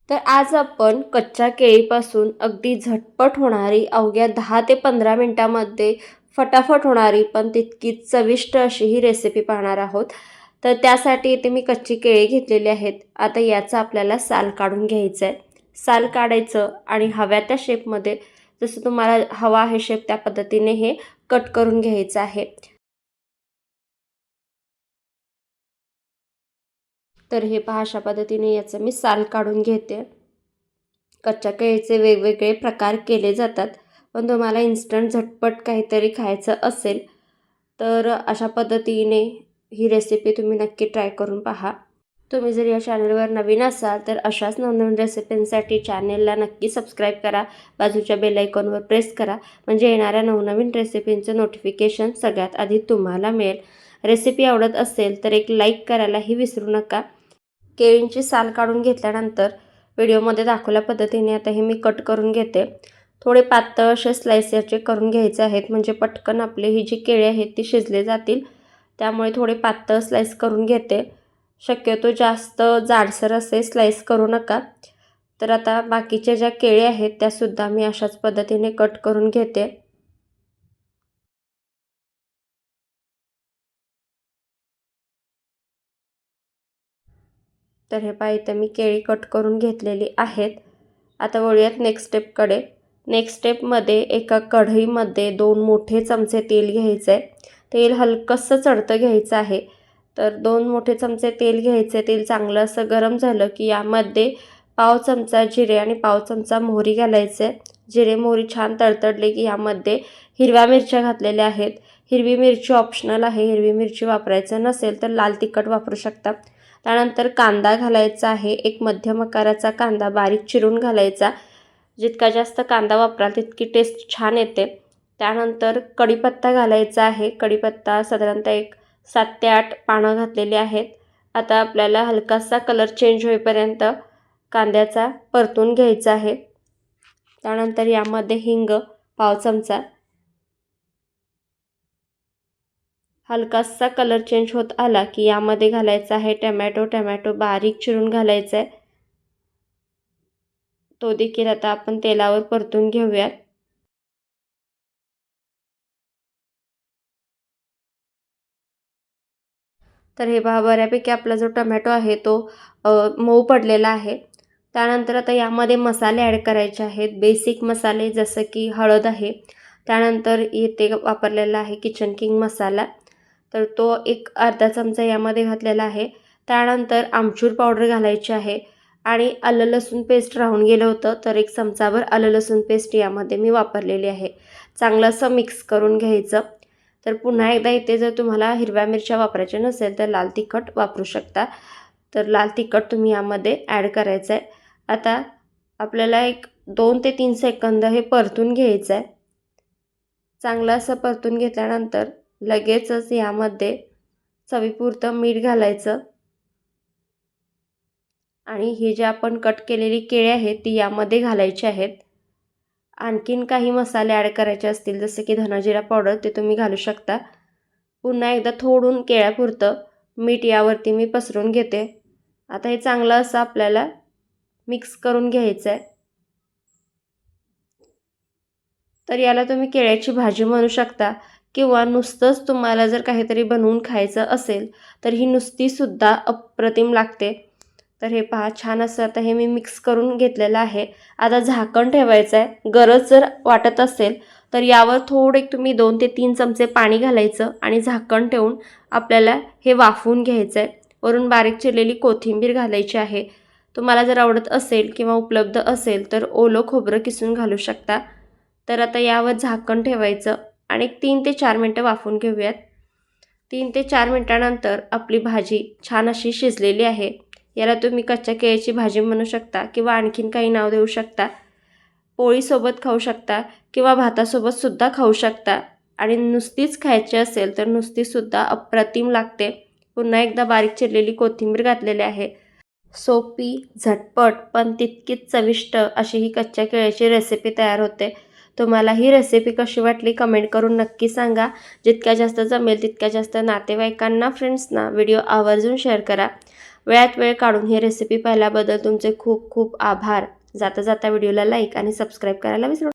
तर आज आपण कच्च्या केळीपासून अगदी झटपट होणारी अवघ्या 10 ते 15 मिनिटांमध्ये फटाफट होणारी पण तितकीच चविष्ट अशी ही रेसिपी पाहणार आहोत. तर त्यासाठी इथे मी कच्ची केळी घेतलेली आहेत. आता याचा आपल्याला साल काढून घ्यायचं आहे. साल काढायचं आणि हव्या त्या शेपमध्ये जसं तुम्हाला हवा आहे शेप त्या पद्धतीने हे कट करून घ्यायचं आहे. तर हे पहा अशा पद्धतीने याचं मी साल काढून घेते. कच्च्या केळीचे वेगवेगळे प्रकार केले जातात, पण तुम्हाला इन्स्टंट झटपट काहीतरी खायचं असेल तर अशा पद्धतीने ही रेसिपी तुम्ही नक्की ट्राय करून पहा. तुम्ही जर या चॅनलवर नवीन असाल तर अशाच नवनवीन रेसिपींसाठी चॅनेलला नक्की सबस्क्राईब करा. बाजूच्या बेल आयकॉनवर प्रेस करा, म्हणजे येणाऱ्या नवनवीन रेसिपींचं नोटिफिकेशन सगळ्यात आधी तुम्हाला मिळेल. रेसिपी आवडत असेल तर एक लाईक करायलाही विसरू नका. केळींची साल काढून घेतल्यानंतर व्हिडिओमध्ये दाखवल्या पद्धतीने आता हे मी कट करून घेते. थोडे पातळ असे स्लाइस याचे करून घ्यायचे आहेत, म्हणजे पटकन आपली ही जी केळी आहेत ती शिजले जातील. त्यामुळे थोडे पातळ स्लाइस करून घेते. शक्यतो जास्त जाडसर असे स्लाइस करू नका. तर आता बाकीच्या ज्या केळी आहेत त्यासुद्धा मी अशाच पद्धतीने कट करून घेते. तर हे पहा इथं मी केळी कट करून घेतलेली आहेत. आता वळूयात नेक्स्ट स्टेपकडे. नेक्स्ट स्टेपमध्ये एका कढईमध्ये 2 मोठे चमचे तेल घ्यायचं आहे. तेल हलकंसं चढतं घ्यायचं आहे. तर 2 मोठे चमचे तेल घ्यायचे. तेल चांगलं असं गरम झालं की यामध्ये पाव चमचा जिरे आणि पाव चमचा मोहरी घालायचे. जिरे मोहरी छान तडतडले की यामध्ये हिरव्या मिरच्या घातलेल्या आहेत. हिरवी मिरची ऑप्शनल आहे. हिरवी मिरची वापरायचं नसेल तर लाल तिखट वापरू शकता. त्यानंतर कांदा घालायचा आहे. एक मध्यम आकाराचा कांदा बारीक चिरून घालायचा. जितका जास्त कांदा वापराल तितकी टेस्ट छान येते. त्यानंतर कढीपत्ता घालायचा आहे. कढीपत्ता साधारणतः एक 7 ते 8 पानं घातलेली आहेत. आता आपल्याला हलकासा कलर चेंज होईपर्यंत कांद्याचा परतून घ्यायचा आहे. त्यानंतर यामध्ये हिंग पाव चमचा. हलकासा कलर चेंज होत आला की यामध्ये घालायचा आहे टमॅटो बारीक चिरून घालायचा आहे. तो देखील आता आपण तेलावर परतून घेऊयात. तर हे पहा बऱ्यापैकी आपला जो टोमॅटो आहे तो मऊ पडलेला आहे. त्यानंतर आता यामध्ये मसाले ॲड करायचे आहेत. बेसिक मसाले जसं की हळद आहे. त्यानंतर इथे वापरलेला आहे किचन किंग मसाला. तर तो एक अर्धा चमचा यामध्ये घातलेला आहे. त्यानंतर आमचूर पावडर घालायची आहे आणि आलं लसूण पेस्ट राहून गेलं होतं, तर 1 चमचाभर आलं लसूण पेस्ट यामध्ये मी वापरलेली आहे. चांगलं असं मिक्स करून घ्यायचं. तर पुन्हा एकदा इथे जर तुम्हाला हिरव्या मिरच्या वापरायच्या नसेल तर लाल तिखट वापरू शकता. तर लाल तिखट तुम्ही यामध्ये ॲड करायचं आहे. आता आपल्याला एक 2 ते 3 सेकंद हे परतून घ्यायचं आहे. चांगलं असं परतून घेतल्यानंतर लगेचच यामध्ये चवीपुरतं मीठ घालायचं आणि हे जे आपण कट केलेली केळी आहेत ती यामध्ये घालायची आहेत. आणखीन काही मसाले ॲड करायचे असतील जसे की धना पावडर ते तुम्ही घालू शकता. पुन्हा एकदा थोडून केळ्यापुरतं मीठ यावरती मी पसरून घेते. आता हे चांगलं असं आपल्याला मिक्स करून घ्यायचं आहे. तर याला तुम्ही केळ्याची भाजी म्हणू शकता किंवा नुसतंच तुम्हाला जर काहीतरी बनवून खायचं असेल तर ही नुसतीसुद्धा अप्रतिम लागते. तर हे पहा छान असं आता हे मी मिक्स करून घेतलेलं आहे. आता झाकण ठेवायचं आहे. गरज जर वाटत असेल तर यावर थोडे तुम्ही 2 ते 3 चमचे पाणी घालायचं आणि झाकण ठेवून आपल्याला हे वाफवून घ्यायचं आहे. वरून बारीक चिरलेली कोथिंबीर घालायची आहे. तुम्हाला जर आवडत असेल किंवा उपलब्ध असेल तर ओलं खोबरं किसून घालू शकता. तर आता यावर झाकण ठेवायचं आणि 3 ते 4 मिनटं वाफवून घेऊयात. 3 ते 4 मिनटानंतर आपली भाजी छान अशी शिजलेली आहे. याला तुम्ही कच्च्या केळीची भाजी म्हणू शकता किंवा आणखीन काही नाव देऊ शकता. पोळीसोबत खाऊ शकता किंवा भातासोबतसुद्धा खाऊ शकता आणि नुसतीच खायची असेल तर नुसतीसुद्धा अप्रतिम लागते. पुन्हा एकदा बारीक चिरलेली कोथिंबीर घातलेली आहे. सोपी, झटपट पण तितकीच चविष्ट अशी ही कच्च्या केळीची रेसिपी तयार होते. तुम्हाला ही रेसिपी कशी वाटली कमेंट करून नक्की सांगा. जितक्या जास्त जमेल तितक्या जास्त नातेवाईकांना, फ्रेंड्सना व्हिडिओ आवर्जून शेअर करा. वेळात वेळ काढून ही रेसिपी पाहिल्याबद्दल तुमचे खूप खूप आभार. जाता जाता व्हिडिओला लाईक आणि सबस्क्राईब करायला विसरू